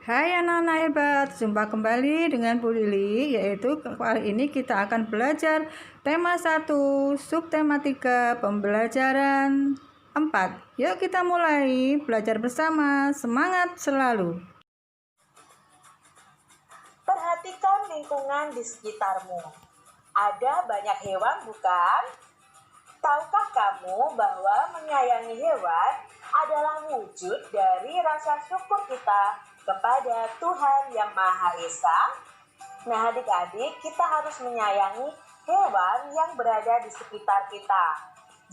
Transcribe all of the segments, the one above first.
Hai anak-anak hebat, jumpa kembali dengan Bu Lili, yaitu kali ini kita akan belajar tema 1, subtema 3, pembelajaran 4. Yuk kita mulai belajar bersama, semangat selalu. Perhatikan lingkungan di sekitarmu. Ada banyak hewan, bukan? Tahukah kamu bahwa menyayangi hewan adalah wujud dari rasa syukur kita kepada Tuhan Yang Maha Esa? Nah, adik-adik, kita harus menyayangi hewan yang berada di sekitar kita.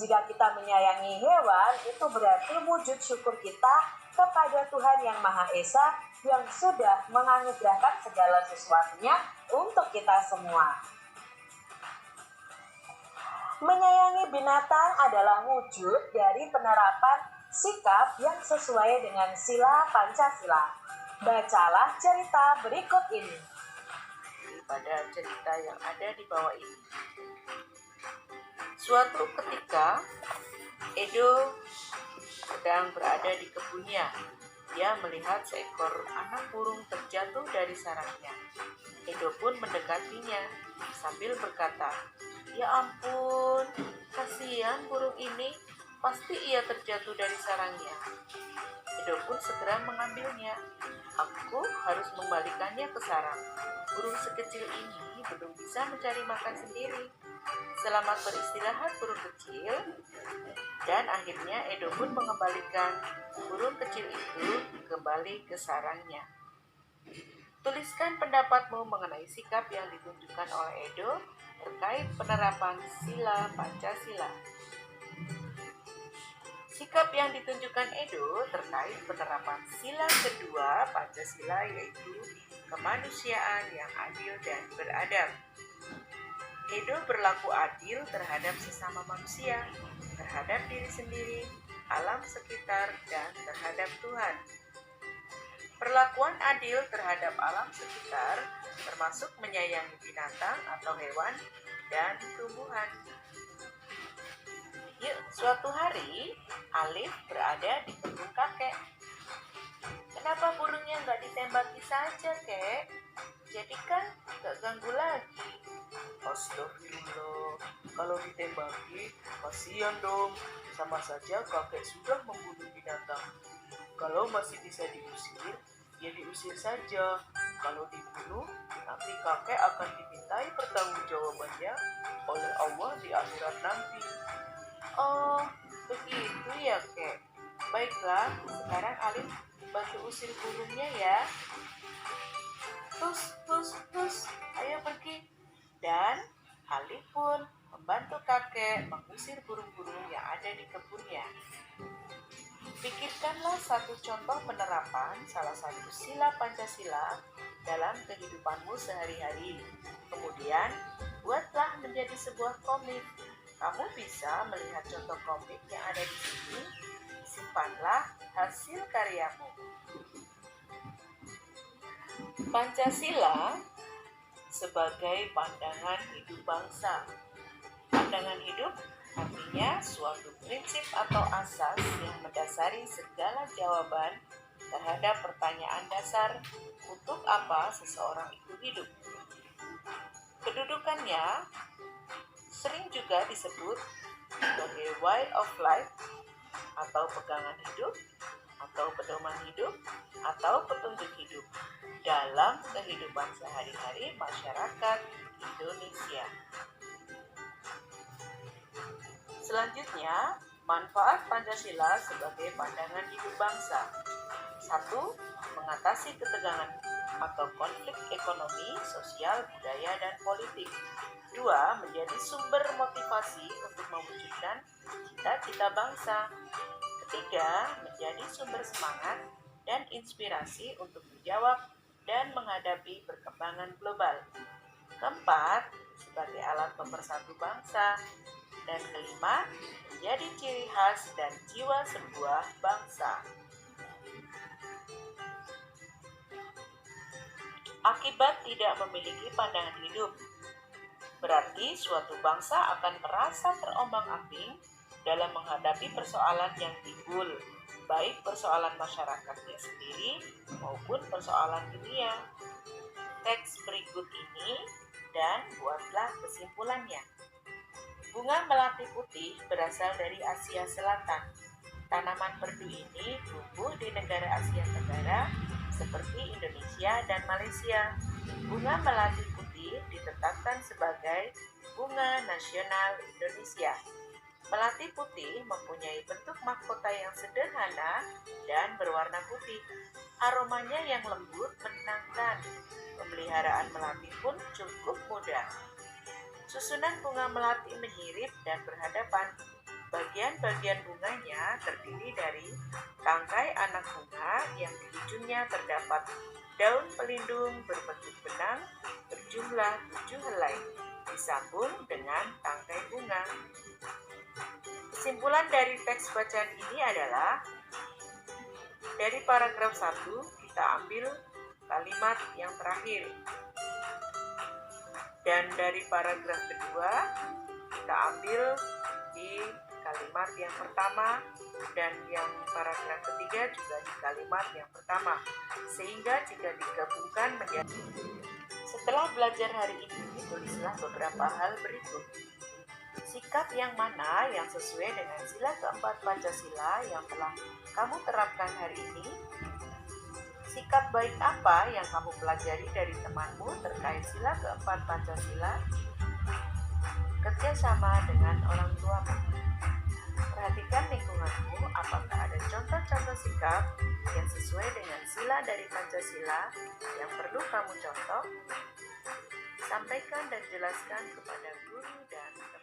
Jika kita menyayangi hewan, itu berarti wujud syukur kita kepada Tuhan Yang Maha Esa yang sudah menganugerahkan segala sesuatunya untuk kita semua. Menyayangi binatang adalah wujud dari penerapan sikap yang sesuai dengan sila Pancasila. Bacalah cerita berikut ini. Pada cerita yang ada di bawah ini. Suatu ketika, Edo sedang berada di kebunnya. Dia melihat seekor anak burung terjatuh dari sarangnya. Edo pun mendekatinya sambil berkata, "Ya ampun, kasihan burung ini, pasti ia terjatuh dari sarangnya." Edo pun segera mengambilnya. "Aku harus membalikannya ke sarang. Burung sekecil ini belum bisa mencari makan sendiri. Selamat beristirahat burung kecil." Dan akhirnya Edo pun mengembalikan burung kecil itu kembali ke sarangnya. Tuliskan pendapatmu mengenai sikap yang ditunjukkan oleh Edo terkait penerapan sila Pancasila. Sikap yang ditunjukkan Edo terkait penerapan sila kedua Pancasila yaitu kemanusiaan yang adil dan beradab. Edo berlaku adil terhadap sesama manusia, terhadap diri sendiri, alam sekitar, dan terhadap Tuhan. Perlakuan adil terhadap alam sekitar termasuk menyayangi binatang atau hewan dan tumbuhan. Yuk, suatu hari Alif berada di kebun kakek. "Kenapa burungnya nggak ditembaki saja, kek? Jadi kan nggak ganggu lagi." "Astagfirullah, kalau ditembaki kasihan dong, sama saja kakek sudah membunuh binatang. Kalau masih bisa diusir, ya diusir saja. Kalau dibunuh, nanti kakek akan dimintai pertanggungjawabannya oleh Allah di akhirat nanti." Oh, begitu ya, kek. Baiklah, sekarang Alif bantu usir burungnya ya. Tus, tus, tus, ayo pergi. Dan Alif pun membantu kakek mengusir burung-burung yang ada di kebunnya. Pikirkanlah satu contoh penerapan salah satu sila Pancasila dalam kehidupanmu sehari-hari. Kemudian, buatlah menjadi sebuah komik. Kamu bisa melihat contoh komik yang ada di sini. Simpanlah hasil karyamu. Pancasila sebagai pandangan hidup bangsa. Pandangan hidup artinya suatu prinsip atau asas yang mendasari segala jawaban terhadap pertanyaan dasar untuk apa seseorang itu hidup. Kedudukannya sering juga disebut sebagai way of life atau pegangan hidup atau pedoman hidup atau petunjuk hidup dalam kehidupan sehari-hari masyarakat Indonesia. Selanjutnya, manfaat Pancasila sebagai pandangan hidup bangsa. 1. Mengatasi ketegangan atau konflik ekonomi, sosial, budaya, dan politik. 2. Menjadi sumber motivasi untuk mewujudkan cita-cita bangsa. 3. Menjadi sumber semangat dan inspirasi untuk menjawab dan menghadapi perkembangan global. 4. Sebagai alat pemersatu bangsa. Dan 5. Menjadi ciri khas dan jiwa sebuah bangsa. Akibat tidak memiliki pandangan hidup, berarti suatu bangsa akan merasa terombang-ambing dalam menghadapi persoalan yang timbul, baik persoalan masyarakatnya sendiri maupun persoalan dunia. Teks berikut ini dan buatlah kesimpulannya. Bunga melati putih berasal dari Asia Selatan. Tanaman perdu ini tumbuh di negara Asia Tenggara seperti Indonesia dan Malaysia. Bunga melati putih ditetapkan sebagai bunga nasional Indonesia. Melati putih mempunyai bentuk mahkota yang sederhana dan berwarna putih. Aromanya yang lembut menenangkan. Pemeliharaan melati pun cukup mudah. Susunan bunga melati menyirip dan berhadapan. Bagian-bagian bunganya terdiri dari tangkai anak bunga yang di ujungnya terdapat daun pelindung berbentuk benang berjumlah 7 helai, disambung dengan tangkai bunga. Kesimpulan dari teks bacaan ini adalah, dari paragraf 1 kita ambil kalimat yang terakhir. Dan dari paragraf kedua kita ambil di kalimat yang pertama, dan yang paragraf ketiga juga di kalimat yang pertama, sehingga jika digabungkan menjadi. Setelah belajar hari ini, tulislah beberapa hal berikut. Sikap yang mana yang sesuai dengan sila keempat Pancasila yang telah kamu terapkan hari ini? Sikap baik apa yang kamu pelajari dari temanmu terkait sila keempat Pancasila? Kerjasama dengan orang tuamu. Perhatikan lingkunganmu, apakah ada contoh-contoh sikap yang sesuai dengan sila dari Pancasila yang perlu kamu contoh? Sampaikan dan jelaskan kepada guru dan teman.